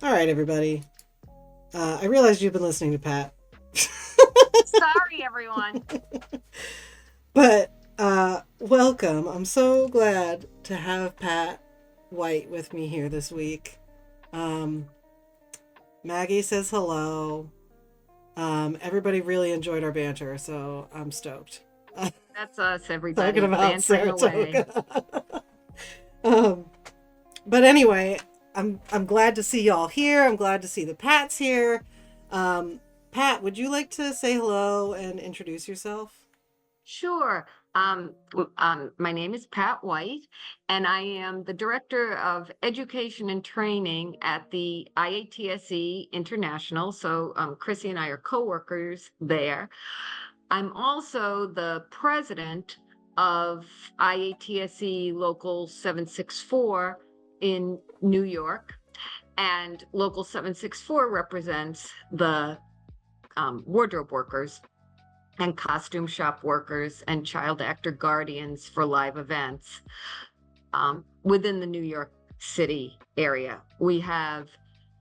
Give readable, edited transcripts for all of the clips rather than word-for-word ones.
All right, everybody. I realized you've been listening to Pat, Sorry, everyone. but welcome. I'm so glad to have Pat White with me here this week. Um, Maggie says hello. Everybody really enjoyed our banter, so I'm stoked. That's us, Talking everybody, about bantering away. Saratoga. um, but anyway, I'm glad to see y'all here. I'm glad to see the Pats here. Um, Pat, would you like to say hello and introduce yourself? Sure. My name is Pat White, and I am the Director of Education and Training at the IATSE International. So Chrissy and I are coworkers there. I'm also the President of IATSE Local 764 in New York. And Local 764 represents the wardrobe workers and costume shop workers and child actor guardians for live events within the New York City area. We have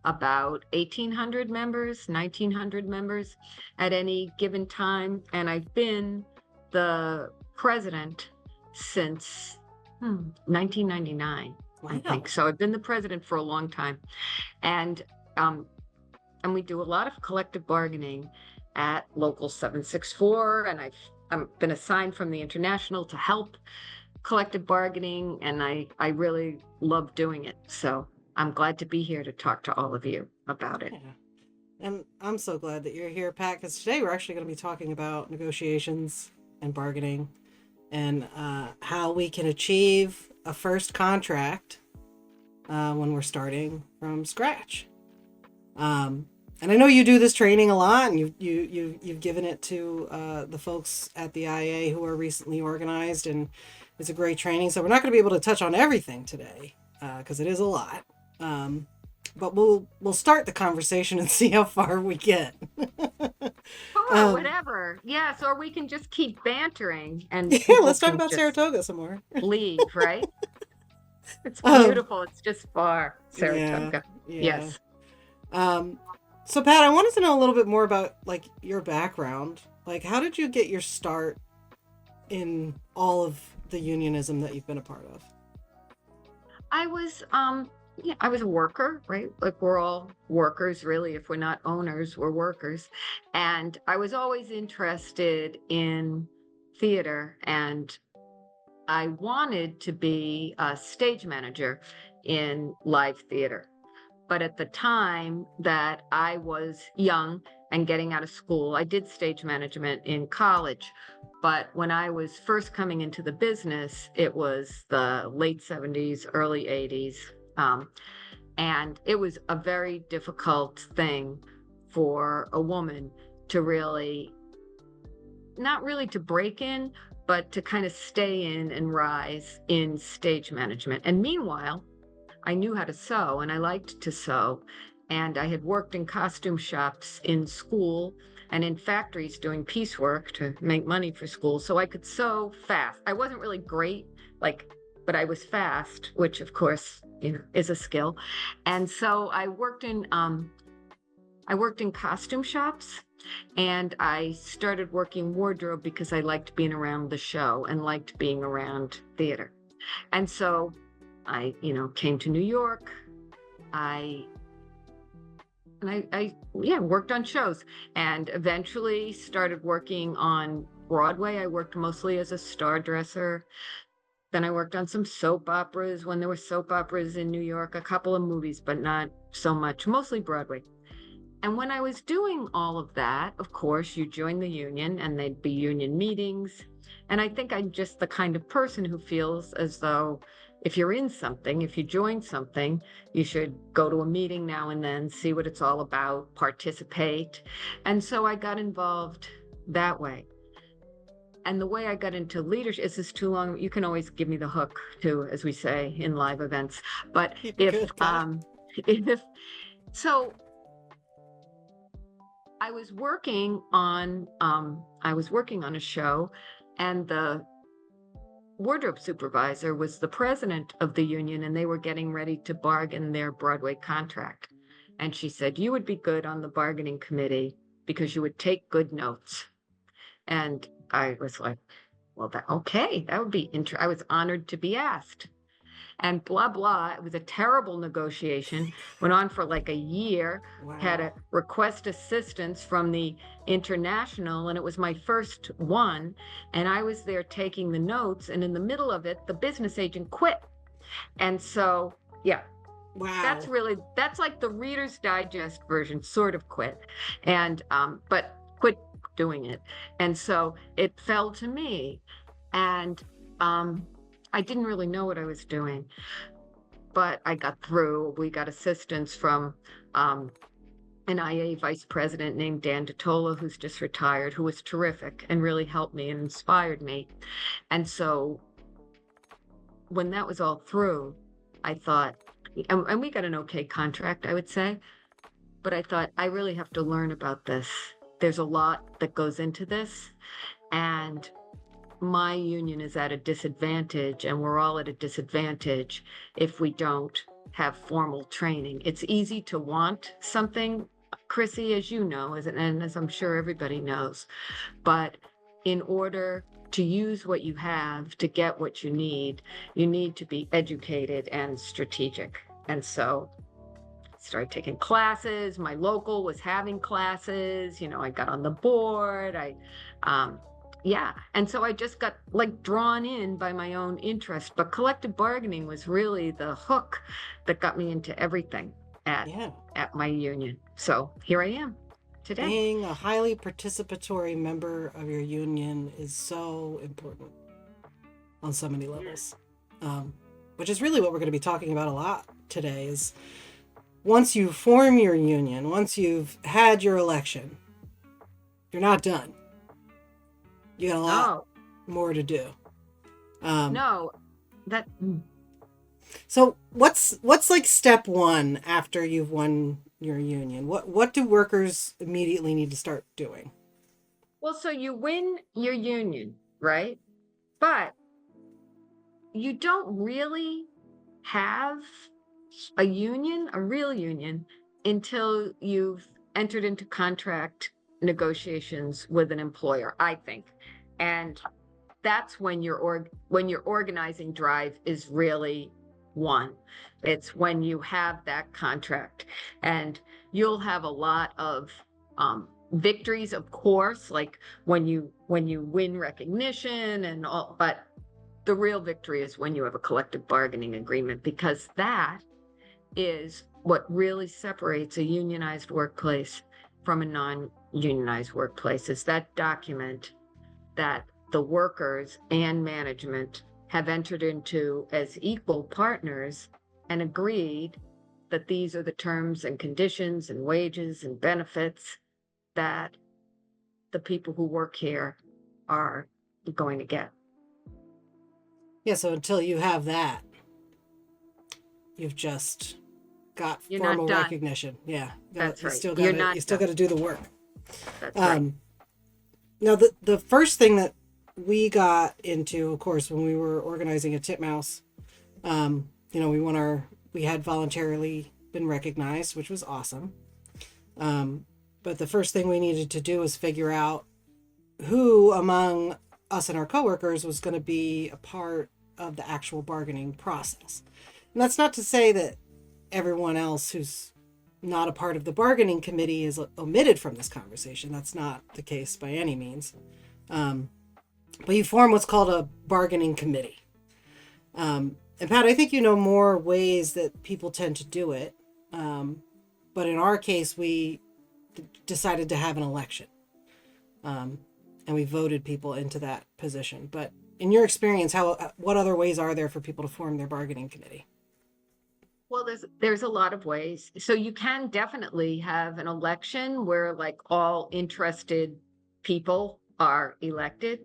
about 1,800 members, 1,900 members at any given time. And I've been the president since 1999, I think. Wow. So I've been the president for a long time. And um, and we do a lot of collective bargaining at Local 764. And I've been assigned from the International to help collective bargaining, and I really love doing it. So I'm glad to be here to talk to all of you about it. Yeah. And I'm so glad that you're here, Pat, because today we're actually going to be talking about negotiations and bargaining and how we can achieve a first contract when we're starting from scratch. And I know you do this training a lot, and you've given it to the folks at the IA who are recently organized, and it's a great training. So we're not going to be able to touch on everything today because it is a lot. But we'll start the conversation and see how far we get. Sure, um, whatever. Yes, or we can just keep bantering and yeah, people let's talk can about just Saratoga some more. leave, right? It's um, beautiful. It's just far, yeah, Saratoga. yeah. Yes. Um, so Pat, I wanted to know a little bit more about like your background. Like, how did you get your start in all of the unionism that you've been a part of? I was yeah, I was a worker, right? Like we're all workers really. If we're not owners, we're workers. And I was always interested in theater, and I wanted to be a stage manager in live theater. But at the time that I was young and getting out of school, I did stage management in college. But when I was first coming into the business, it was the late 70s, early 80s. Um, and it was a very difficult thing for a woman to really, not really to break in, but to kind of stay in and rise in stage management. And meanwhile, I knew how to sew and I liked to sew. And I had worked in costume shops in school and in factories doing piecework to make money for school. So I could sew fast. I wasn't really great, like, but I was fast, which of course, is a skill. And so I worked in costume shops, and I started working wardrobe because I liked being around the show and liked being around theater. And so I, came to New York. I I yeah, worked on shows and eventually started working on Broadway. I worked mostly as a star dresser. Then I worked on some soap operas when there were soap operas in New York, a couple of movies, but not so much, mostly Broadway. And when I was doing all of that, of course, you join the union and there'd be union meetings. And I think I'm just the kind of person who feels as though if you're in something, if you join something, you should go to a meeting now and then, see what it's all about, participate. And so I got involved that way. And the way I got into leadership, is this too long? You can always give me the hook too, as we say in live events. But You're good, Pat. if so I was working on a show, and the wardrobe supervisor was the president of the union, and they were getting ready to bargain their Broadway contract. And she said, you would be good on the bargaining committee because you would take good notes. And I was like, well, okay, that would be interesting. I was honored to be asked. And blah, blah. It was a terrible negotiation, went on for like a year, had Wow. to request assistance from the international, and it was my first one. And I was there taking the notes, and in the middle of it, the business agent quit. And so, yeah, Wow. that's like the Reader's Digest version, sort of quit. And, but quit doing it. And so it fell to me. And, I didn't really know what I was doing, but I got through. We got assistance from an IA vice president named Dan DeTola, who's just retired, who was terrific and really helped me and inspired me. And so when that was all through, I thought, and we got an okay contract, I would say, but I thought, I really have to learn about this. There's a lot that goes into this. And my union is at a disadvantage, and we're all at a disadvantage if we don't have formal training. It's easy to want something, Chrissy, as you know, and as I'm sure everybody knows, but in order to use what you have to get what you need to be educated and strategic. And so I started taking classes. My local was having classes. I got on the board. Yeah. And so I just got like drawn in by my own interest. But collective bargaining was really the hook that got me into everything at Yeah. at my union. So here I am today. Being a highly participatory member of your union is so important on so many levels, which is really what we're going to be talking about a lot today. Is once you form your union, once you've had your election, you're not done. You got a lot more to do. No, that. So what's like step one after you've won your union? What do workers immediately need to start doing? Well, so you win your union, right? But you don't really have a union, a real union, until you've entered into contract negotiations with an employer, I think. And that's when your organizing drive is really won. It's when you have that contract, and you'll have a lot of victories, of course, like when you win recognition and all, but the real victory is when you have a collective bargaining agreement, because that is what really separates a unionized workplace from a non-unionized workplace, is that document that the workers and management have entered into as equal partners and agreed that these are the terms and conditions and wages and benefits that the people who work here are going to get. Yeah, so until you have that, you've just got You're formal not done. recognition. Yeah, That's right. You You're not still got to do the work. That's right. Now, the first thing that we got into, of course, when we were organizing a Titmouse, we had voluntarily been recognized, which was awesome. But the first thing we needed to do was figure out who among us and our coworkers was going to be a part of the actual bargaining process. And that's not to say that everyone else who's not a part of the bargaining committee is omitted from this conversation. That's not the case by any means. But you form what's called a bargaining committee. And Pat, I think you know more ways that people tend to do it. But in our case, we decided to have an election. And we voted people into that position. But in your experience, what other ways are there for people to form their bargaining committee? Well, there's a lot of ways. So you can definitely have an election where like all interested people are elected.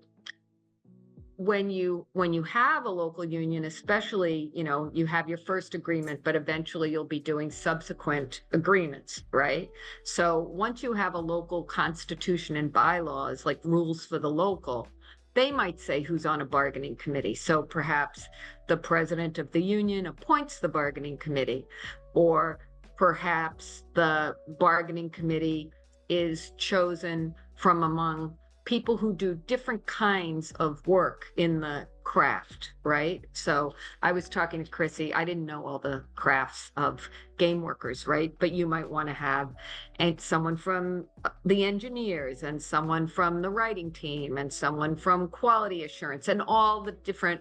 When you have a local union, especially, you have your first agreement, but eventually you'll be doing subsequent agreements, right? So once you have a local constitution and bylaws, like rules for the local, they might say who's on a bargaining committee. So perhaps the president of the union appoints the bargaining committee, or perhaps the bargaining committee is chosen from among people who do different kinds of work in the craft, right? So I was talking to Chrissy, I didn't know all the crafts of game workers, right? But you might want to have and someone from the engineers and someone from the writing team and someone from quality assurance and all the different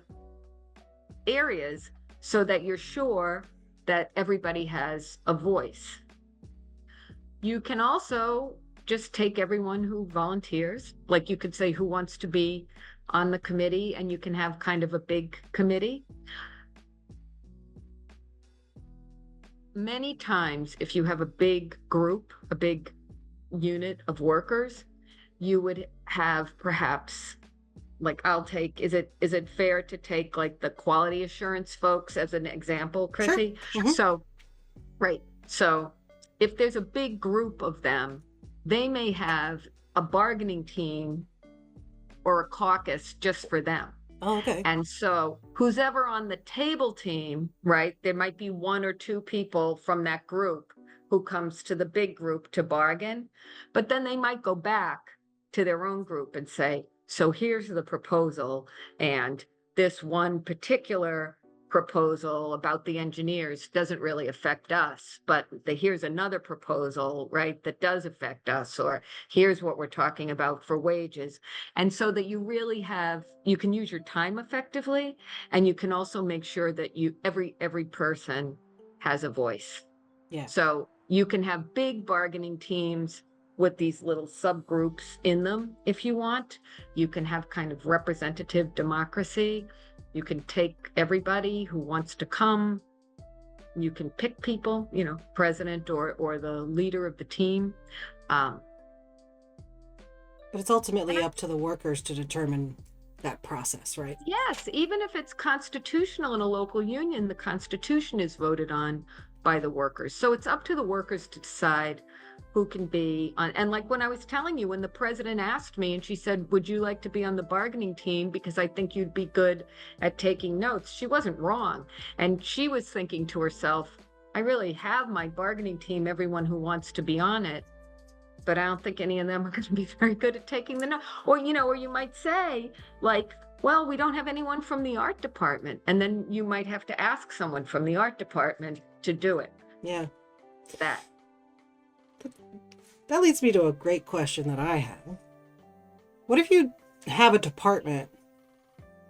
areas so that you're sure that everybody has a voice. You can also just take everyone who volunteers, like you could say who wants to be on the committee, and you can have kind of a big committee. Many times, if you have a big group, a big unit of workers, you would have perhaps like is it fair to take like the quality assurance folks as an example, Chrissy? Sure. Mm-hmm. So, right. So if there's a big group of them, they may have a bargaining team or a caucus just for them. Oh, okay. And so who's ever on the table team, right? There might be one or two people from that group who comes to the big group to bargain, but then they might go back to their own group and say, so here's the proposal, and this one particular proposal about the engineers doesn't really affect us, but here's another proposal, right, that does affect us, or here's what we're talking about for wages. And so that you really you can use your time effectively, and you can also make sure that every person has a voice. Yeah. So you can have big bargaining teams with these little subgroups in them if you want. You can have kind of representative democracy. You can take everybody who wants to come. You can pick people, president or the leader of the team. But it's ultimately up to the workers to determine that process, right? Yes, even if it's constitutional in a local union, the Constitution is voted on by the workers. So it's up to the workers to decide who can be on. And like when I was telling you, when the president asked me and she said, would you like to be on the bargaining team? Because I think you'd be good at taking notes. She wasn't wrong. And she was thinking to herself, I really have my bargaining team, everyone who wants to be on it, but I don't think any of them are going to be very good at taking the note. Or, or you might say like, well, we don't have anyone from the art department. And then you might have to ask someone from the art department to do it. Yeah. That leads me to a great question that I have. What if you have a department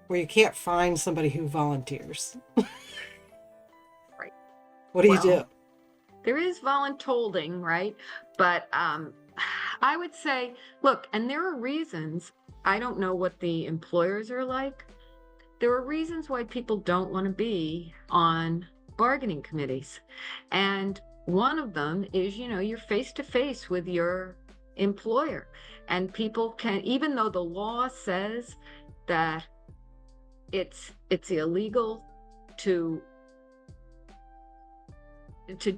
where you can't find somebody who volunteers? Right. What do you do? There is voluntolding, right? But I would say, look, and there are reasons. I don't know what the employers are like. There are reasons why people don't want to be on bargaining committees. And one of them is, you're face to face with your employer, and people can, even though the law says that it's illegal to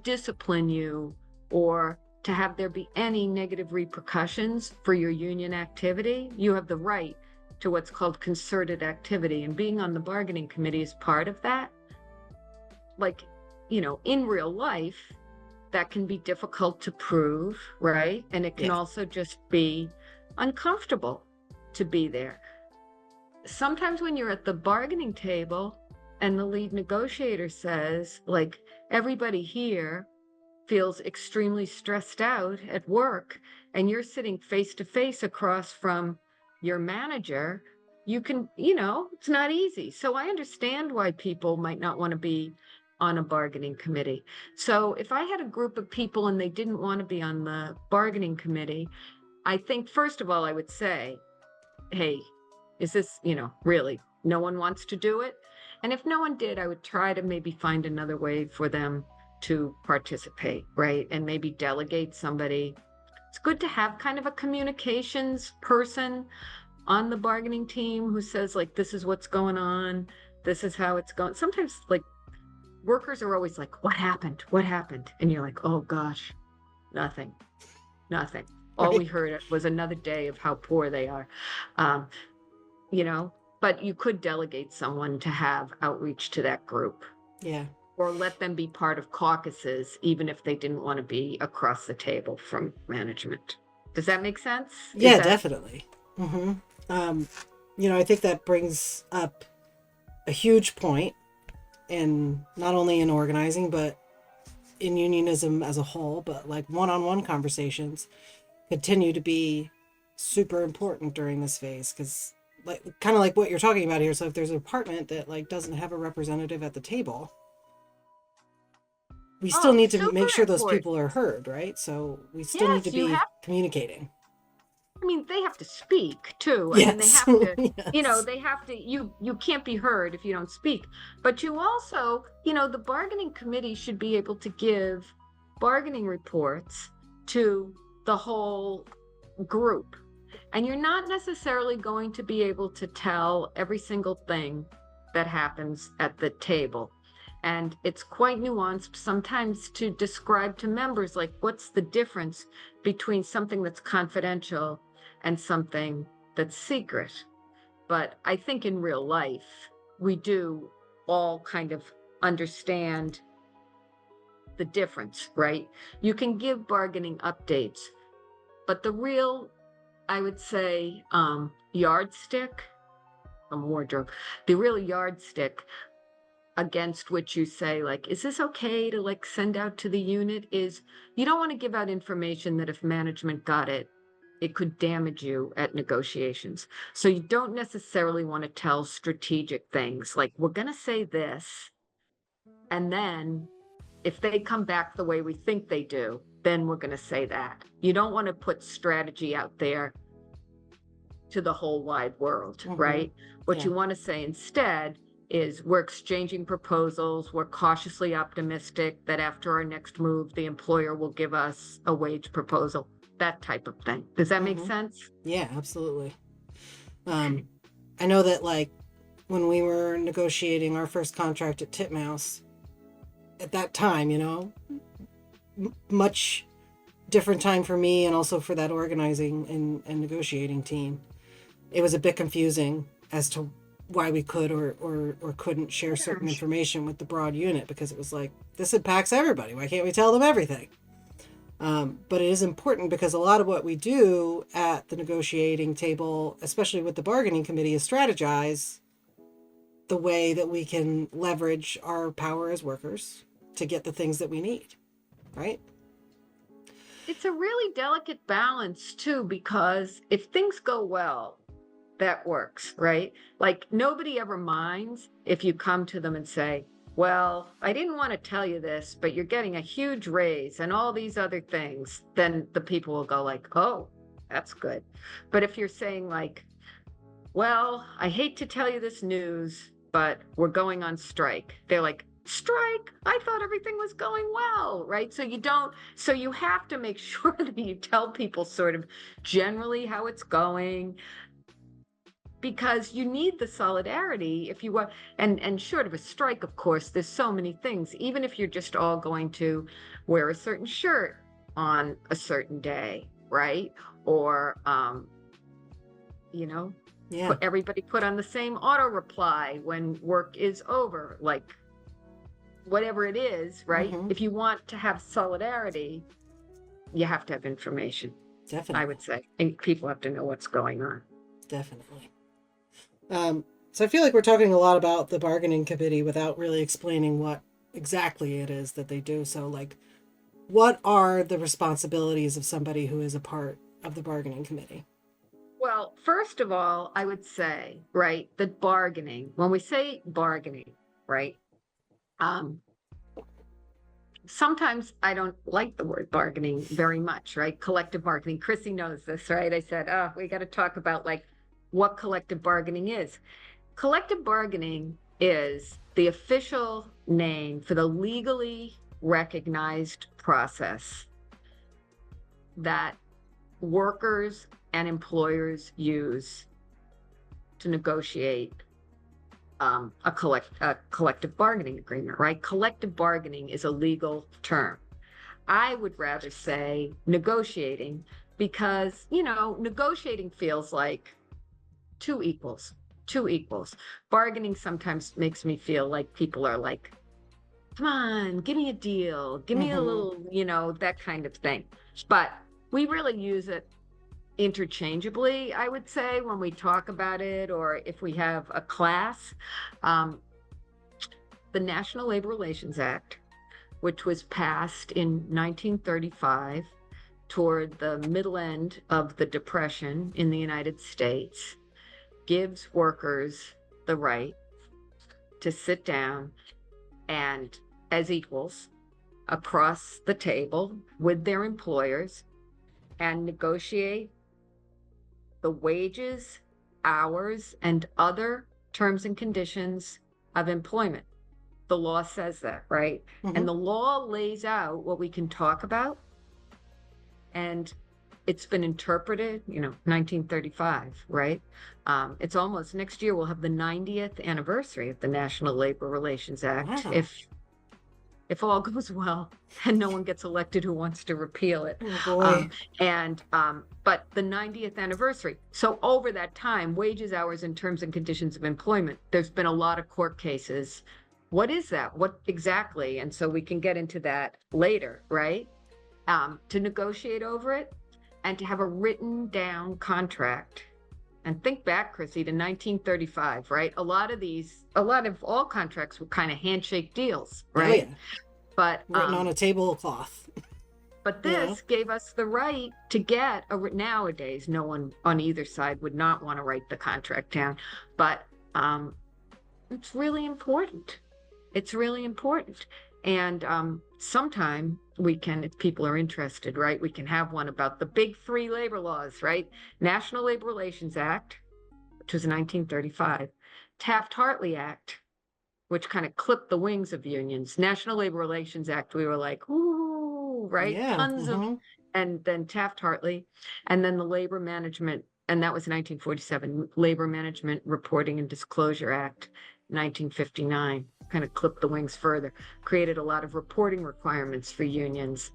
discipline you or to have there be any negative repercussions for your union activity, you have the right to what's called concerted activity. And being on the bargaining committee is part of that. Like, in real life, that can be difficult to prove, right? And it can also just be uncomfortable to be there. Sometimes when you're at the bargaining table and the lead negotiator says, like, everybody here feels extremely stressed out at work, and you're sitting face to face across from your manager, you can, it's not easy. So I understand why people might not want to be on a bargaining committee. So if I had a group of people and they didn't want to be on the bargaining committee, I think, first of all, I would say, hey, is this, really, no one wants to do it? And if no one did, I would try to maybe find another way for them to participate, right? And maybe delegate somebody. It's good to have kind of a communications person on the bargaining team who says, like, this is what's going on. This is how it's going. Sometimes, like, workers are always like, what happened? What happened? And you're like, oh gosh, nothing. All we heard was another day of how poor they are. But you could delegate someone to have outreach to that group. Yeah. Or let them be part of caucuses, even if they didn't want to be across the table from management. Does that make sense? Is Yeah, that definitely. hmm Um, I think that brings up a huge point in not only in organizing, but in unionism as a whole, but like one-on-one conversations continue to be super important during this phase because like kind of like what you're talking about here. So if there's a department that like doesn't have a representative at the table, we still oh, need to super make sure those important. people are heard, right? So we still need to Yes, you be have. communicating. I mean, they have to speak too. I mean, they Yes. have to, Yes. they have to, you can't be heard if you don't speak. But you also, the bargaining committee should be able to give bargaining reports to the whole group. And you're not necessarily going to be able to tell every single thing that happens at the table. And it's quite nuanced sometimes to describe to members, like, what's the difference between something that's confidential and something that's secret. But I think in real life, we do all kind of understand the difference, right? You can give bargaining updates, but the real, I would say, yardstick, a wardrobe, the real yardstick against which you say, like, is this okay to like send out to the unit, is you don't want to give out information that if management got it, it could damage you at negotiations. So you don't necessarily want to tell strategic things like, we're going to say this, and then if they come back the way we think they do, then we're going to say that. You don't want to put strategy out there to the whole wide world, right? What Yeah. you want to say instead is, we're exchanging proposals. We're cautiously optimistic that after our next move, the employer will give us a wage proposal, that type of thing. Does that make sense? Yeah, absolutely. I know that like when we were negotiating our first contract at Titmouse, at that time, much different time for me and also for that organizing and negotiating team. It was a bit confusing as to why we could or couldn't share certain information with the broad unit because it was like, this impacts everybody. Why can't we tell them everything? But it is important because a lot of what we do at the negotiating table, especially with the bargaining committee, is strategize the way that we can leverage our power as workers to get the things that we need, right? It's a really delicate balance too, because if things go well, that works, right? Like, nobody ever minds if you come to them and say, well, I didn't want to tell you this, but you're getting a huge raise and all these other things. Then the people will go like, oh, that's good. But if you're saying like, well, I hate to tell you this news, but we're going on strike, they're like, strike? I thought everything was going well, right? So you have to make sure that you tell people sort of generally how it's going, because you need the solidarity if you want. And short of a strike, of course, there's so many things. Even if you're just all going to wear a certain shirt on a certain day, right? Or you know Yeah. everybody put on the same auto reply when work is over, like, whatever it is, right? If you want to have solidarity, you have to have information, Definitely. I would say, and people have to know what's going on. Definitely. So I feel like we're talking a lot about the bargaining committee without really explaining what exactly it is that they do. So, like, what are the responsibilities of somebody who is a part of the bargaining committee? Well, first of all, I would say, right, that bargaining, when we say bargaining, right, sometimes I don't like the word bargaining very much, right? Collective bargaining. Chrissy knows this, right? I said, oh, we got to talk about like what collective bargaining is. Collective bargaining is the official name for the legally recognized process that workers and employers use to negotiate a collective bargaining agreement, right? Collective bargaining is a legal term. I would rather say negotiating, because, negotiating feels like two equals. Bargaining sometimes makes me feel like people are like come on, give me a deal, give me a Mhm. little, that kind of thing. But we really use it interchangeably, I would say, when we talk about it, or if we have a class. Um, the National Labor Relations Act, which was passed in 1935 toward the middle end of the Depression in the United States, gives workers the right to sit down and, as equals, across the table with their employers and negotiate the wages, hours, and other terms and conditions of employment. The law says that, right? And Mhm. the law lays out what we can talk about. And it's been interpreted, 1935, right? It's almost next year, we'll have the 90th anniversary of the National Labor Relations Act, Wow. if all goes well and no one gets elected who wants to repeal it. Oh boy. But the 90th anniversary. So over that time, wages, hours, and terms and conditions of employment, there's been a lot of court cases. What is that? What exactly? And so we can get into that later, right? To negotiate over it and to have a written down contract. And think back, Chrissy, to 1935, right? A lot of all contracts were kind of handshake deals, Oh right? yeah. But Written on a tablecloth. You know. this gave us the right to get nowadays, no one on either side would not want to write the contract down, but it's really important. It's really important. And sometime we can, if people are interested, right, we can have one about the big three labor laws, right? National Labor Relations Act, which was 1935, Taft-Hartley Act, which kind of clipped the wings of unions. National Labor Relations Act, we were like, ooh, right? Yeah. Mhm. And then Taft-Hartley, and then the Labor Management, and that was 1947, Labor Management Reporting and Disclosure Act, 1959, kind of clipped the wings further, created a lot of reporting requirements for unions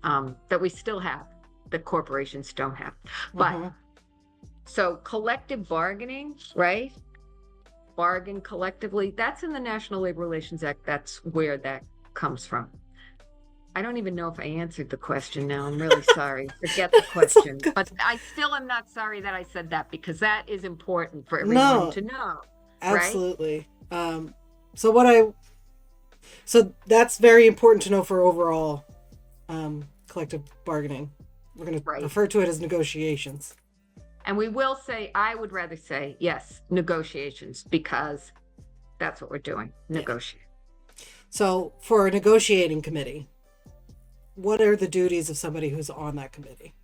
that we still have, that corporations don't have. But Mhm. so collective bargaining, right? Bargain collectively, that's in the National Labor Relations Act. That's where that comes from. I don't even know if I answered the question now. I'm really sorry. Forget the It's all question. good. But I still am not sorry that I said that, because that is important for everyone No, to know, right? absolutely. So what I so that's very important to know for overall collective bargaining. We're going to Right. refer to it as negotiations. And we will say, I would rather say, yes, negotiations, because that's what we're doing, negotiate. So for a negotiating committee, what are the duties of somebody who's on that committee?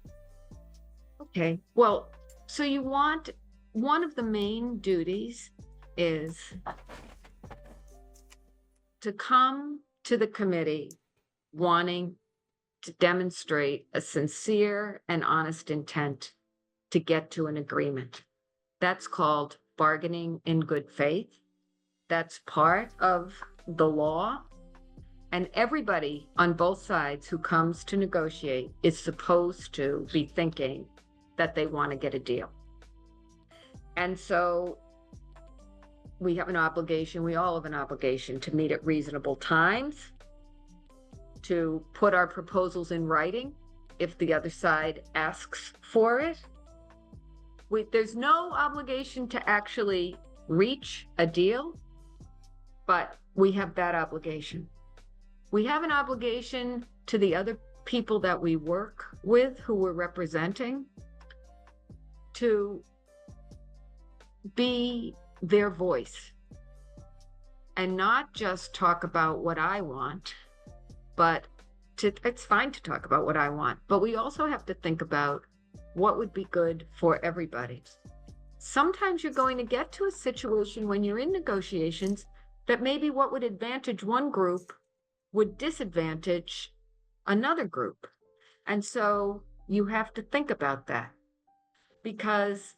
Okay. Well, so you want, one of the main duties is to come to the committee wanting to demonstrate a sincere and honest intent to get to an agreement. That's called bargaining in good faith. That's part of the law. And everybody on both sides who comes to negotiate is supposed to be thinking that they want to get a deal. And so we have an obligation, we all have an obligation to meet at reasonable times, to put our proposals in writing if the other side asks for it. There's no obligation to actually reach a deal, but we have that obligation. We have an obligation to the other people that we work with, who we're representing, to be their voice and not just talk about what I want, but it's fine to talk about what I want, but we also have to think about what would be good for everybody. Sometimes you're going to get to a situation when you're in negotiations that maybe what would advantage one group would disadvantage another group. And so you have to think about that, because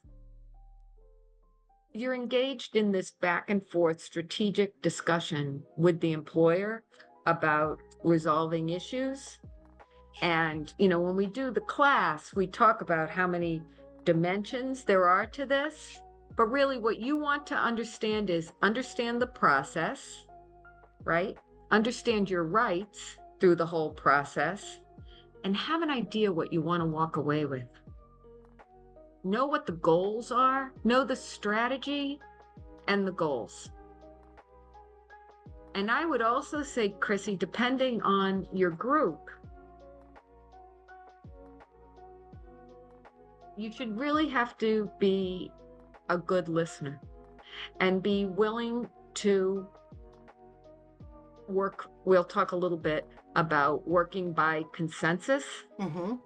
you're engaged in this back and forth strategic discussion with the employer about resolving issues. And, when we do the class, we talk about how many dimensions there are to this. But really, what you want to understand is understand the process, right? understand your rights through the whole process, and have an idea what you want to walk away with. Know what the goals are, know the strategy and the goals. And I would also say, Chrissy, depending on your group, you should really have to be a good listener and be willing to work. We'll talk a little bit about working by consensus, Mm-hmm.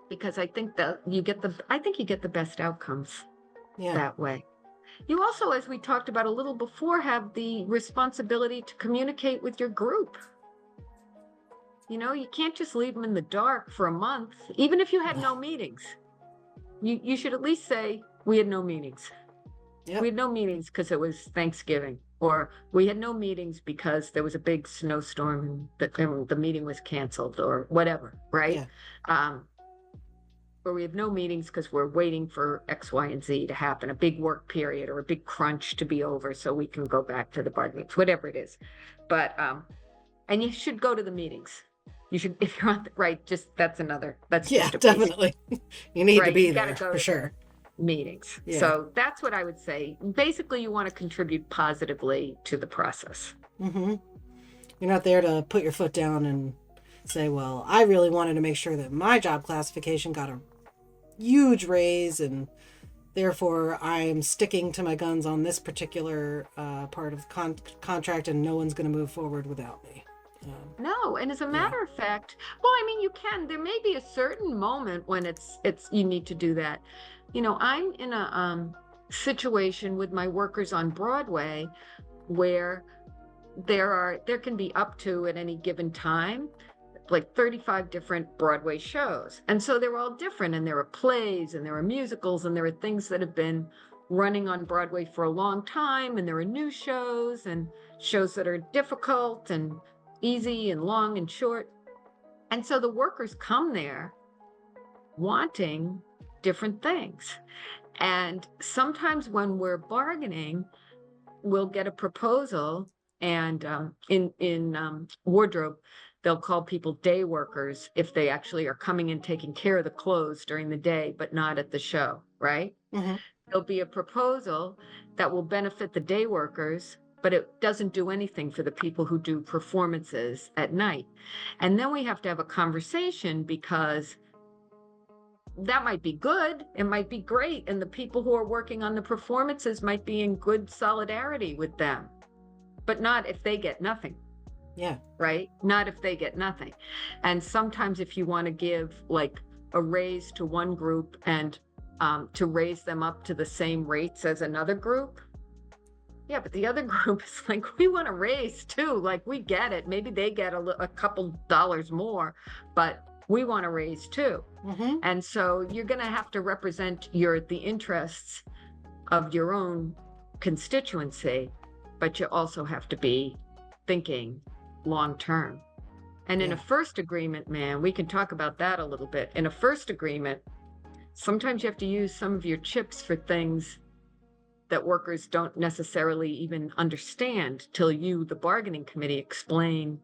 because I think that you get the best outcomes Yeah. that way. You also, as we talked about a little before, have the responsibility to communicate with your group. You can't just leave them in the dark for a month, even if you had no meetings. You should at least say, we had no meetings. Yep. We had no meetings because it was Thanksgiving, or we had no meetings because there was a big snowstorm and the meeting was canceled, or whatever, right? Yeah. Or we have no meetings because we're waiting for X, Y, and Z to happen, a big work period or a big crunch to be over so we can go back to the bargaining, whatever it is. But, and you should go to the meetings. You should, if you're on the right, that's Yeah, just a definitely. You need to right? be You gotta there go for to sure. meetings. Yeah. So that's what I would say. Basically, you want to contribute positively to the process. Mm-hmm. You're not there to put your foot down and say, well, I really wanted to make sure that my job classification got a huge raise, and therefore I'm sticking to my guns on this particular part of the contract, and no one's going to move forward without me. No, and as a matter of fact, well, I mean, there may be a certain moment when it's you need to do that. I'm in a situation with my workers on Broadway where there can be up to, at any given time, like 35 different Broadway shows. And so they're all different, and there are plays and there are musicals and there are things that have been running on Broadway for a long time, and there are new shows and shows that are difficult and easy and long and short. And so the workers come there wanting different things. And sometimes when we're bargaining, we'll get a proposal, and in wardrobe, they'll call people day workers if they actually are coming and taking care of the clothes during the day, but not at the show, right? Mm-hmm. There'll be a proposal that will benefit the day workers, but it doesn't do anything for the people who do performances at night. And then we have to have a conversation, because that might be good, it might be great, and the people who are working on the performances might be in good solidarity with them, but not if they get nothing. Yeah. Right? Not if they get nothing. And sometimes if you want to give like a raise to one group and to raise them up to the same rates as another group, yeah, but the other group is like, we want to raise too. Like, we get it. Maybe they get a couple dollars more, but we want to raise too. Mm-hmm. And so you're going to have to represent the interests of your own constituency, but you also have to be thinking long term. And in a first agreement, man, we can talk about that a little bit. In a first agreement, sometimes you have to use some of your chips for things that workers don't necessarily even understand till you, the bargaining committee, explain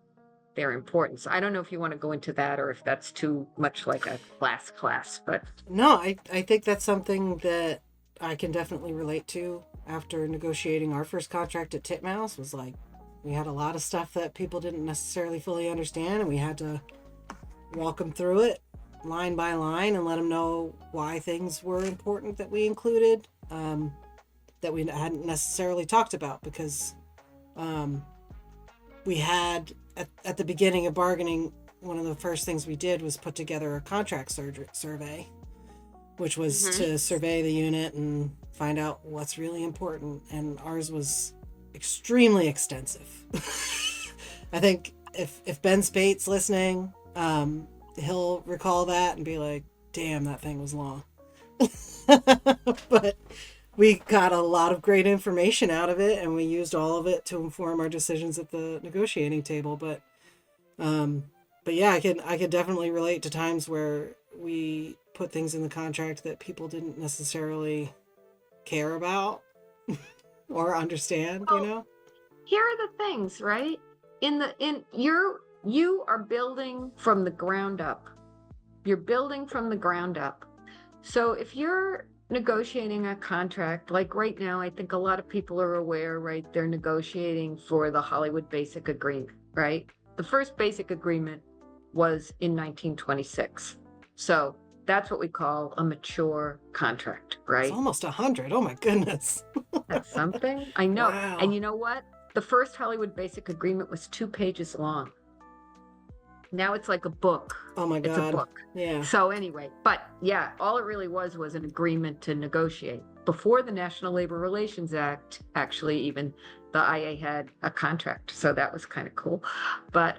their importance. I don't know if you want to go into that or if that's too much like a class, but no, I think that's something that I can definitely relate to after negotiating our first contract at Titmouse. Was like, we had a lot of stuff that people didn't necessarily fully understand, and we had to walk them through it line by line and let them know why things were important that we included, that we hadn't necessarily talked about, because we had at the beginning of bargaining, one of the first things we did was put together a contract survey, which was to survey the unit and find out what's really important, and ours was extremely extensive. I think if Ben Spate's listening, he'll recall that and be like, damn, that thing was long. But we got a lot of great information out of it, and we used all of it to inform our decisions at the negotiating table. But yeah, I could definitely relate to times where we put things in the contract that people didn't necessarily care about or understand, Well, here are the things, right? you are building from the ground up. You're building from the ground up. So if you're negotiating a contract, like right now, I think a lot of people are aware, right? They're negotiating for the Hollywood Basic Agreement, right? The first basic agreement was in 1926. So that's what we call a mature contract, It's right? almost 100. Oh my goodness. That's something. I know. And Wow. you know what? The first Hollywood Basic Agreement was 2 pages long. Now it's like a book. Oh my It's a God. book. Yeah. So anyway, but yeah, all it really was an agreement to negotiate. Before the National Labor Relations Act, actually, even the IA had a contract. So that was kind of cool. But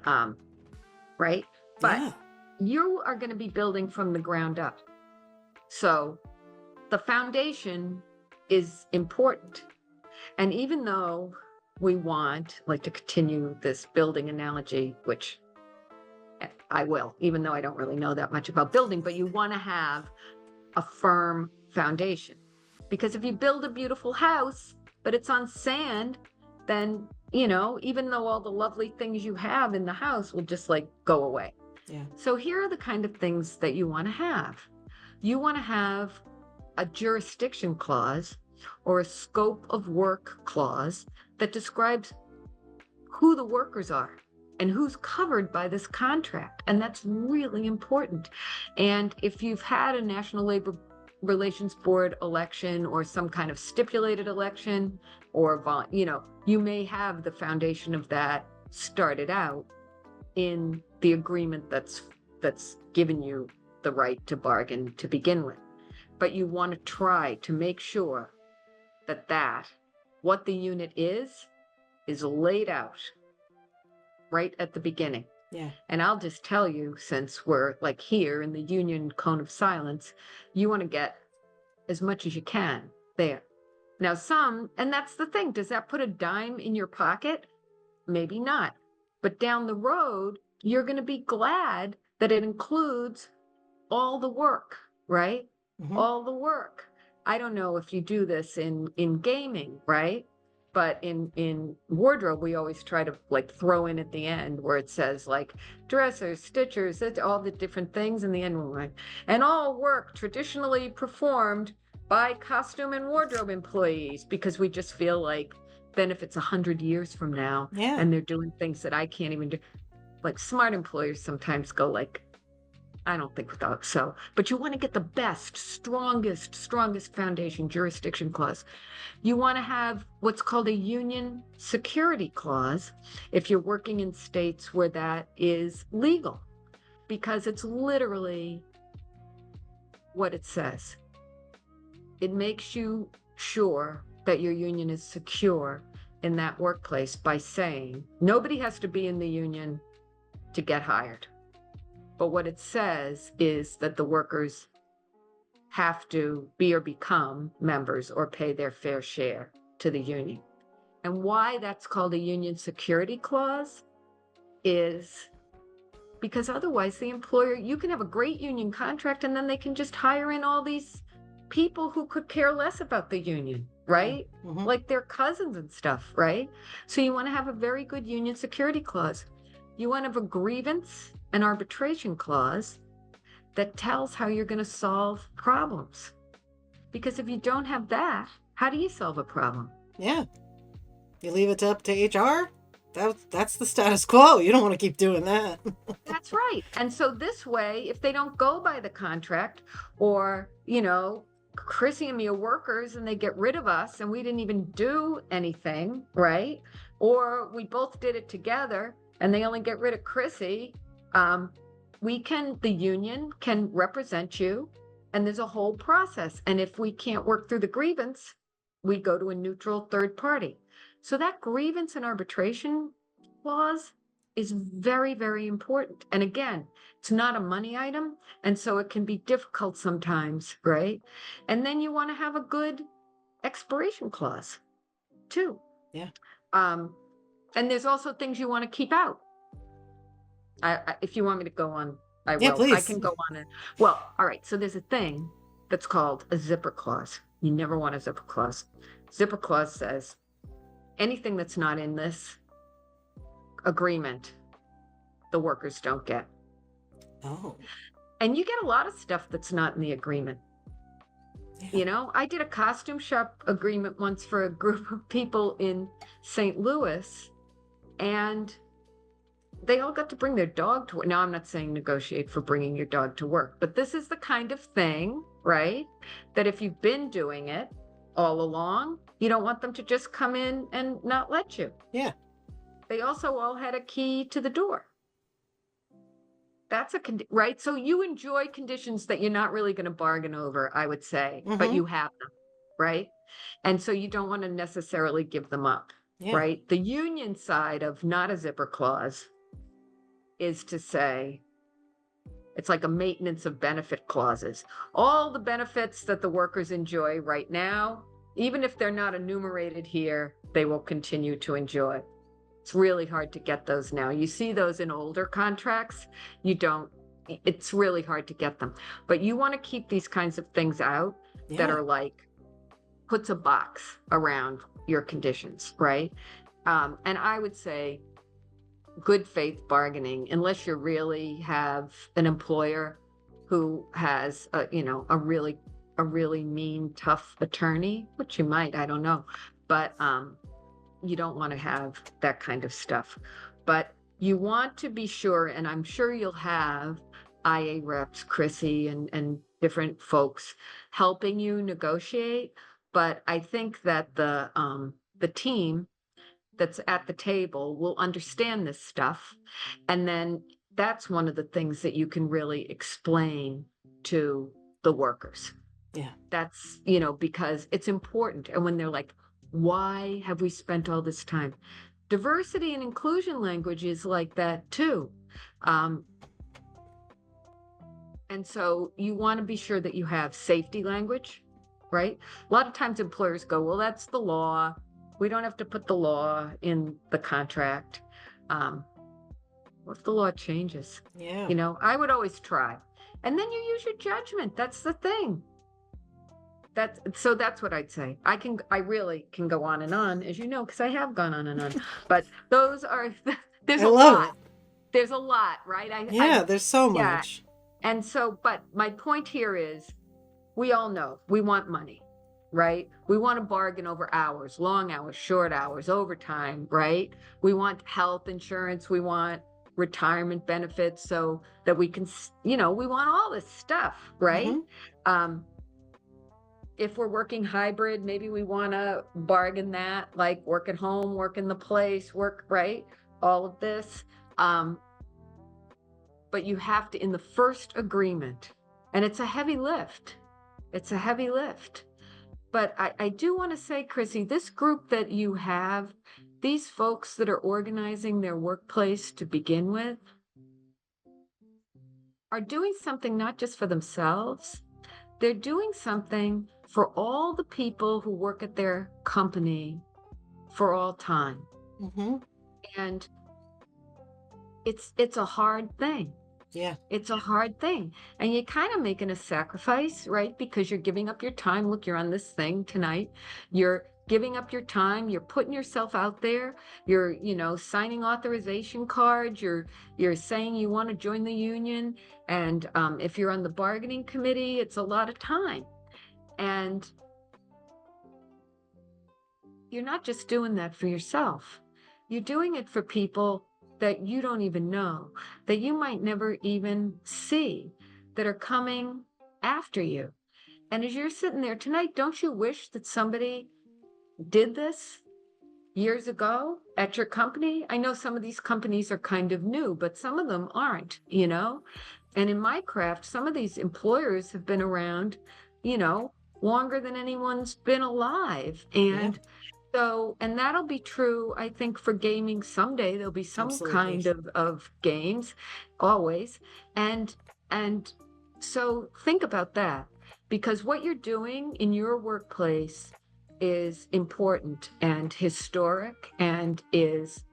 right? But Yeah. you are going to be building from the ground up. So the foundation is important. And even though we want, like, to continue this building analogy, which I will, even though I don't really know that much about building, but you want to have a firm foundation. Because if you build a beautiful house, but it's on sand, then, even though all the lovely things you have in the house will just like go away. Yeah. So here are the kind of things that you want to have. You want to have a jurisdiction clause or a scope of work clause that describes who the workers are and who's covered by this contract. And that's really important. And if you've had a National Labor Relations Board election or some kind of stipulated election, or you may have the foundation of that started out in the agreement that's given you the right to bargain to begin with. But you want to try to make sure that what the unit is laid out right at the beginning. Yeah. And I'll just tell you, since we're like here in the union cone of silence, you want to get as much as you can there. Now and that's the thing, does that put a dime in your pocket? Maybe not. But down the road, you're going to be glad that it includes all the work, right? Mm-hmm. All the work. I don't know if you do this in gaming, right? But in wardrobe, we always try to like throw in at the end where it says like dressers, stitchers, all the different things in the end. We're like, and all work traditionally performed by costume and wardrobe employees, because we just feel like then if it's 100 years from now Yeah. and they're doing things that I can't even do, like smart employers sometimes go like, I don't think so. But you want to get the best, strongest foundation, jurisdiction clause. You want to have what's called a union security clause if you're working in states where that is legal, because it's literally what it says. It makes you sure that your union is secure in that workplace by saying nobody has to be in the union to get hired. But what it says is that the workers have to be or become members or pay their fair share to the union. And why that's called a union security clause is because otherwise the employer, you can have a great union contract and then they can just hire in all these people who could care less about the union, right? Mm-hmm. Like their cousins and stuff, right? So you want to have a very good union security clause. You want to have a grievance and arbitration clause that tells how you're going to solve problems. Because if you don't have that, how do you solve a problem? Yeah. You leave it up to HR? That's the status quo. You don't want to keep doing that. That's right. And so this way, if they don't go by the contract, or, Chrissy and me are workers and they get rid of us and we didn't even do anything, right? Or we both did it together and they only get rid of Chrissy, the union can represent you, and there's a whole process. And if we can't work through the grievance, we go to a neutral third party. So that grievance and arbitration clause is very, very important. And again, it's not a money item, and so it can be difficult sometimes, right? And then you want to have a good expiration clause too. Yeah. And there's also things you want to keep out. If you want me to go on, I will. Yeah, please. I can go on it. Well, all right. So there's a thing that's called a zipper clause. You never want a zipper clause. Zipper clause says anything that's not in this agreement the workers don't get. Oh, And you get a lot of stuff that's not in the agreement. yeah. You know, I did a costume shop agreement once for a group of people in St. Louis, and they all got to bring their dog to work. Now, I'm not saying negotiate for bringing your dog to work, but this is the kind of thing, right? That if you've been doing it all along, you don't want them to just come in and not let you. Yeah. They also all had a key to the door. That's right? So you enjoy conditions that you're not really going to bargain over, I would say, but Mm-hmm. you have them, right? And so you don't want to necessarily give them up, Yeah. right? The union side of not a zipper clause is to say, it's like a maintenance of benefit clauses. All the benefits that the workers enjoy right now, even if they're not enumerated here, they will continue to enjoy. It's really hard to get those now. You see those in older contracts. You don't, it's really hard to get them. But you want to keep these kinds of things out that Yeah. are like, puts a box around your conditions, right? And I would say good faith bargaining, unless you really have an employer who has a really mean, tough attorney, which you might, I don't know. But you don't want to have that kind of stuff. But you want to be sure, and I'm sure you'll have IA reps, Chrissy, and different folks helping you negotiate. But I think that the team that's at the table will understand this stuff. And then that's one of the things that you can really explain to the workers. Yeah. That's, because it's important. And when they're like, why have we spent all this time? Diversity and inclusion language is like that too. And so you want to be sure that you have safety language, right? A lot of times employers go, well, that's the law. We don't have to put the law in the contract. What if the law changes? Yeah. I would always try. And then you use your judgment. That's the thing. That's what I'd say. I really can go on and on, as you know, because I have gone on and on. But those are, there's I a love lot. it. There's a lot, right? Yeah, there's so yeah. much. And so, but my point here is, we all know we want money, right? We want to bargain over hours, long hours, short hours, overtime, right? We want health insurance. We want retirement benefits so that we can, we want all this stuff, right? Mm-hmm. If we're working hybrid, maybe we want to bargain that, like work at home, work in the place, work, right? All of this. But you have to, in the first agreement, and it's a heavy lift. It's a heavy lift. But I do want to say, Chrissy, this group that you have, these folks that are organizing their workplace to begin with, are doing something not just for themselves, they're doing something for all the people who work at their company for all time. Mm-hmm. And it's a hard thing. Yeah. It's a hard thing. And you're kind of making a sacrifice, right? Because you're giving up your time. Look, you're on this thing tonight. You're giving up your time. You're putting yourself out there. You're, signing authorization cards. You're saying you want to join the union. And if you're on the bargaining committee, it's a lot of time. And you're not just doing that for yourself. You're doing it for people that you don't even know, that you might never even see, that are coming after you. And as you're sitting there tonight, don't you wish that somebody did this years ago at your company? I know some of these companies are kind of new, but some of them aren't, And in my craft, some of these employers have been around, longer than anyone's been alive. And so, and that'll be true, I think, for gaming someday. There'll be some Absolutely. kind of games, always. And so think about that, because what you're doing in your workplace is important and historic, and is,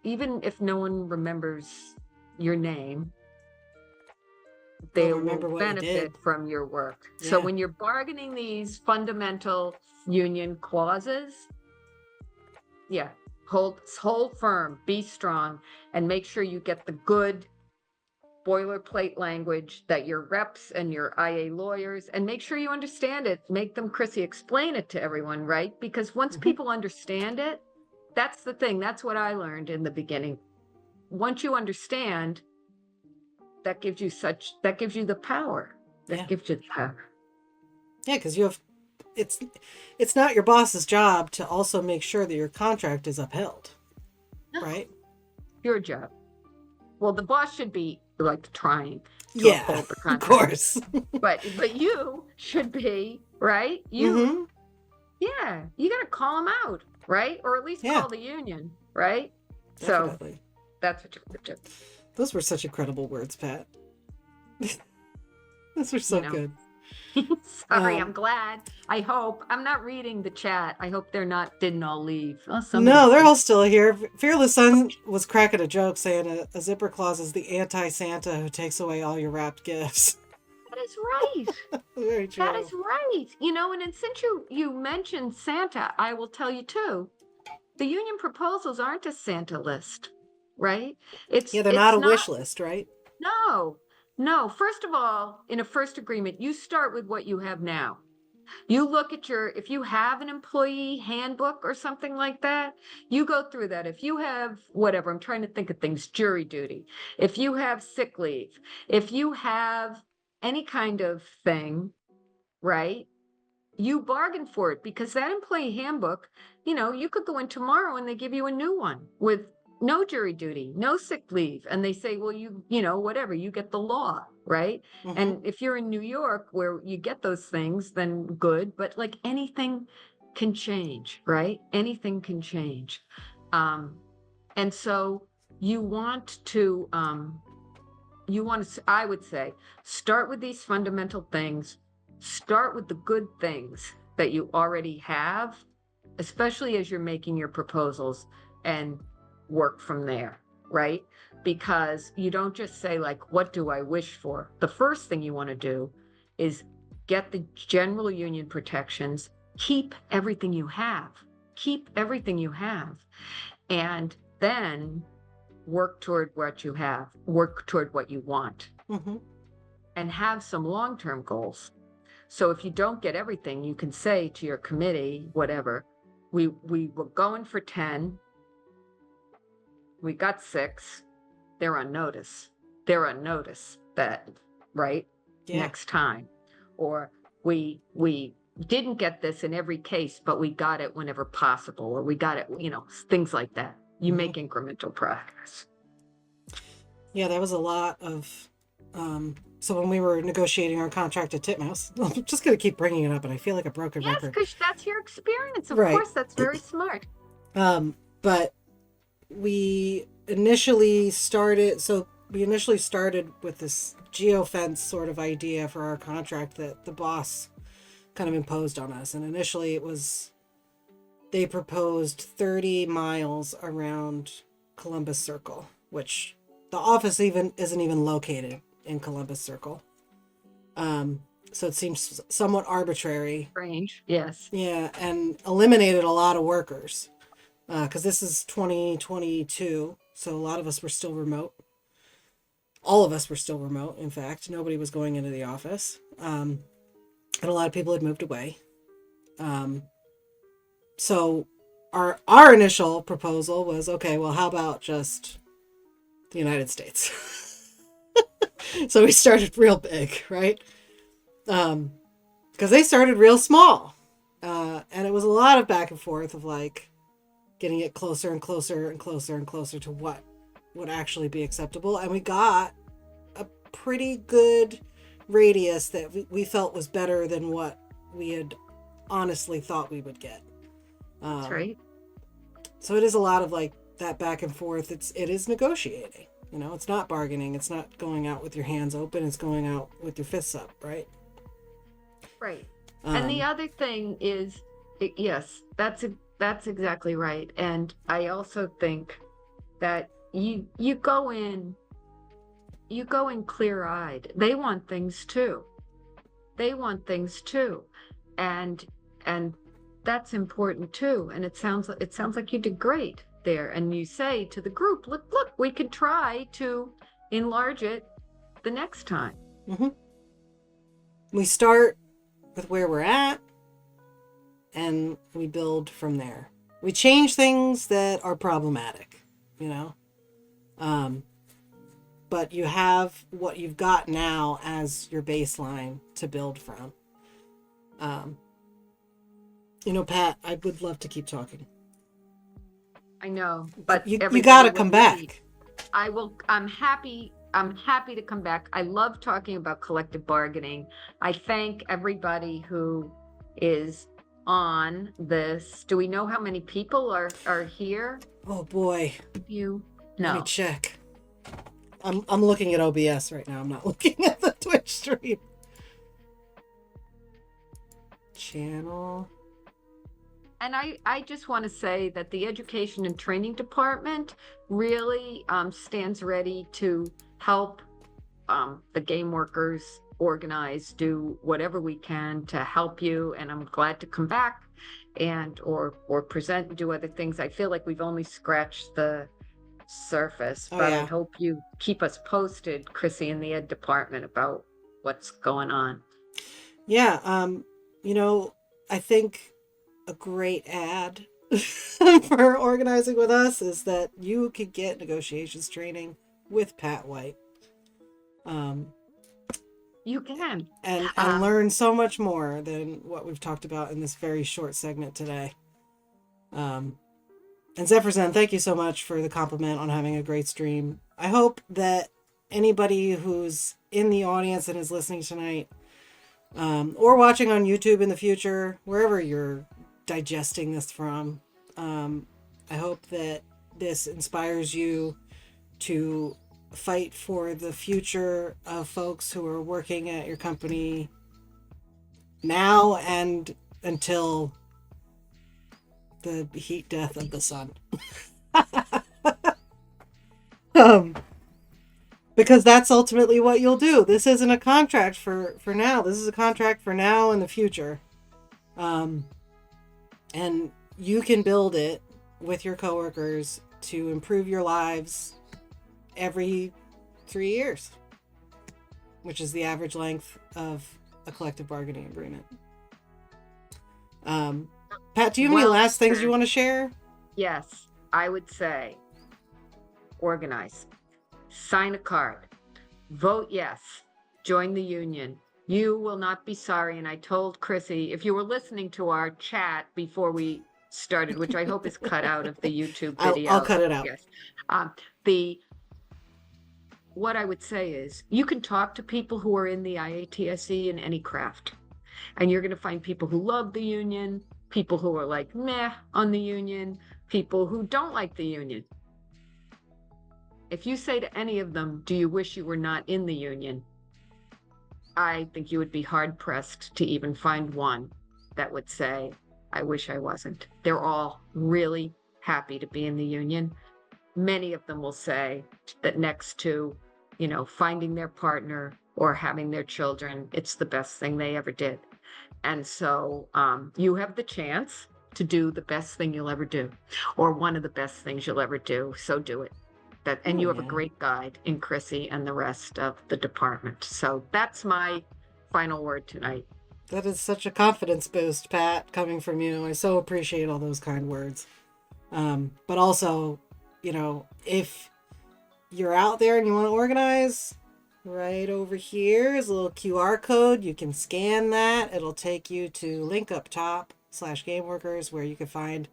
even if no one remembers your name, they remember will what you benefit did. from your work. So Yeah. when you're bargaining these fundamental union clauses, hold firm, be strong, and make sure you get the good boilerplate language that your reps and your IA lawyers, and make sure you understand it. Make them, Chrissy, explain it to everyone, right? Because once Mhm. people understand it, that's the thing. That's what I learned in the beginning. Once you understand, that gives you the power. Yeah. That gives you the power. Yeah, because you have it's not your boss's job to also make sure that your contract is upheld, No, right? your job. Well, the boss should be like trying to Yeah, uphold the of contract, course. but you should be, right. Mm-hmm. Yeah, you got to call them out, right, or at least Yeah, call the union, right. So definitely. that's what you're going to do. Those were such incredible words, Pat. Those were You so know. good. Sorry, I'm Um, glad. I hope I'm not reading the chat. I hope didn't all leave. Oh, somebody no, they're did. all still here. Fearless Sun was cracking a joke saying a zipper clause is the anti-Santa who takes away all your wrapped gifts. That is right. Very That true. is right. And then since you mentioned Santa, I will tell you too. The union proposals aren't a Santa list, right? Yeah, they're not It's a not. wish list, right? No, no. First of all, in a first agreement, you start with what you have now. You look at if you have an employee handbook or something like that, you go through that. If you have whatever, I'm trying to think of things, jury duty, if you have sick leave, if you have any kind of thing, right? You bargain for it because that employee handbook, you could go in tomorrow and they give you a new one with no jury duty, no sick leave. And they say, well, whatever, you get the law, right? Mm-hmm. And if you're in New York where you get those things, then good. But like anything can change, right? Anything can change. Um, and so you want to, I would say, start with these fundamental things, start with the good things that you already have, especially as you're making your proposals, and work from there, right? Because you don't just say, like, what do I wish for? The first thing you want to do is get the general union protections, keep everything you have, and then work toward what you have, work toward what you want, Mm-hmm. and have some long-term goals. So if you don't get everything, you can say to your committee, whatever, we were going for 10, we got 6, they're on notice. They're on notice that, right, Yeah. next time. Or we didn't get this in every case, but we got it whenever possible, or we got it, things like that. You Mm-hmm. make incremental progress. Yeah, that was a lot of. So when we were negotiating our contract at Titmouse, I'm just going to keep bringing it up, and I feel like a broken Yes, record. because that's your experience. Of Right. course, that's very smart. But we initially started. So we initially started with this geofence sort of idea for our contract that the boss kind of imposed on us, and initially they proposed 30 miles around Columbus Circle, which the office even isn't even located in Columbus Circle. So it seems somewhat arbitrary. Strange. Yes. Yeah, and eliminated a lot of workers because this is 2022, so a lot of us were still remote. All of us were still remote. In fact, nobody was going into the office, and a lot of people had moved away. Um, so our initial proposal was okay. Well, how about just the United States? So we started real big, right? Because they started real small, and it was a lot of back and forth of like getting it closer and closer and closer and closer to what would actually be acceptable, and we got a pretty good radius that we felt was better than what we had honestly thought we would get. That's right. So it is a lot of like that back and forth. It is negotiating. It's not bargaining. It's not going out with your hands open. It's going out with your fists up, right? Right. And the Um, other thing is, yes, that's exactly right. And I also think that you go in clear-eyed. They want things too. They want things too. And that's important too. And it sounds like you did great. there and you say to the group, look, we can try to enlarge it the next time. Mm-hmm. We start with where we're at and we build from there. We change things that are problematic, you know? But you have what you've got now as your baseline to build from. You know, Pat, I would love to keep talking. I know, but you got to come back. Leave. I'm happy to come back. I love talking about collective bargaining. I thank everybody who is on this. Do we know how many people are here? Oh boy. No. Let me check. I'm looking at OBS right now. I'm not looking at the Twitch stream. Channel. And I just want to say that the Education and Training Department really stands ready to help the game workers organize, do whatever we can to help you. And I'm glad to come back and or present and do other things. I feel like we've only scratched the surface, but I hope you keep us posted, Chrissy, in the Ed Department about what's going on. Yeah, you know, I think a great ad for organizing with us is that you could get negotiations training with Pat White. You can. And learn so much more than what we've talked about in this very short segment today. And Zephyrzan, thank you so much for the compliment on having a great stream. I hope that anybody who's in the audience and is listening tonight, or watching on YouTube in the future, wherever you're digesting this from, I hope that this inspires you to fight for the future of folks who are working at your company now and until the heat death of the sun. Because that's ultimately what you'll do. This isn't a contract for now. This is a contract for now and the future. And you can build it with your coworkers to improve your lives every 3 years, which is the average length of a collective bargaining agreement. Pat, do you have any last things you want to share? Yes, I would say organize, sign a card, vote yes, join the union. You will not be sorry. And I told Chrissy, if you were listening to our chat before we started, which I hope is cut out of the YouTube video. I'll cut it out. Yes. What I would say is you can talk to people who are in the IATSE in any craft, and you're going to find people who love the union, people who are like meh on the union, people who don't like the union. If you say to any of them, do you wish you were not in the union? I think you would be hard pressed to even find one that would say, I wish I wasn't. They're all really happy to be in the union. Many of them will say that next to, finding their partner or having their children, it's the best thing they ever did. And so you have the chance to do the best thing you'll ever do, or one of the best things you'll ever do. So do it. You have a great guide in Chrissy and the rest of the department. So that's my final word tonight. That is such a confidence boost, Pat, coming from you. I so appreciate all those kind words. But also, if you're out there and you want to organize, right over here is a little QR code. You can scan that. It'll take you to link up top /gameworkers, where you can find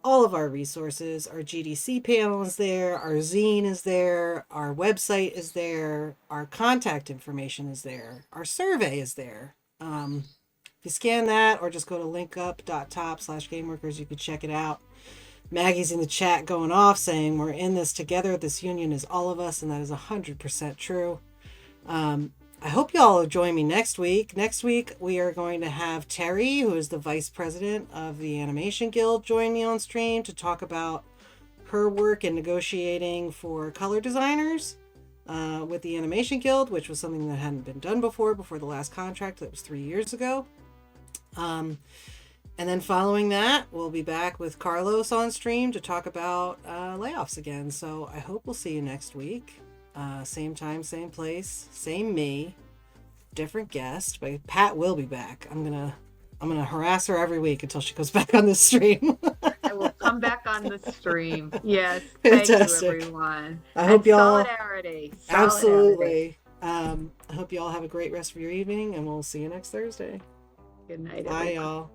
all of our resources. Our GDC panel is there. Our zine is there. Our website is there. Our contact information is there. Our survey is there. If you scan that or just go to linkup.top /gameworkers, you can check it out. Maggie's in the chat going off saying we're in this together. This union is all of us, and that is 100% true. I hope y'all will join me next week. Next week, we are going to have Terry, who is the vice president of the Animation Guild, join me on stream to talk about her work in negotiating for color designers with the Animation Guild, which was something that hadn't been done before the last contract that was 3 years ago. And then following that, we'll be back with Carlos on stream to talk about layoffs again. So I hope we'll see you next week. Same time, same place, same me, different guest. But Pat will be back. I'm gonna harass her every week until she goes back on the stream. I will come back on the stream. Yes. Thank you, Fantastic. everyone. I hope y'all Solidarity. absolutely. I hope you all have a great rest of your evening, and we'll see you next Thursday. Good night, Bye, everyone. y'all.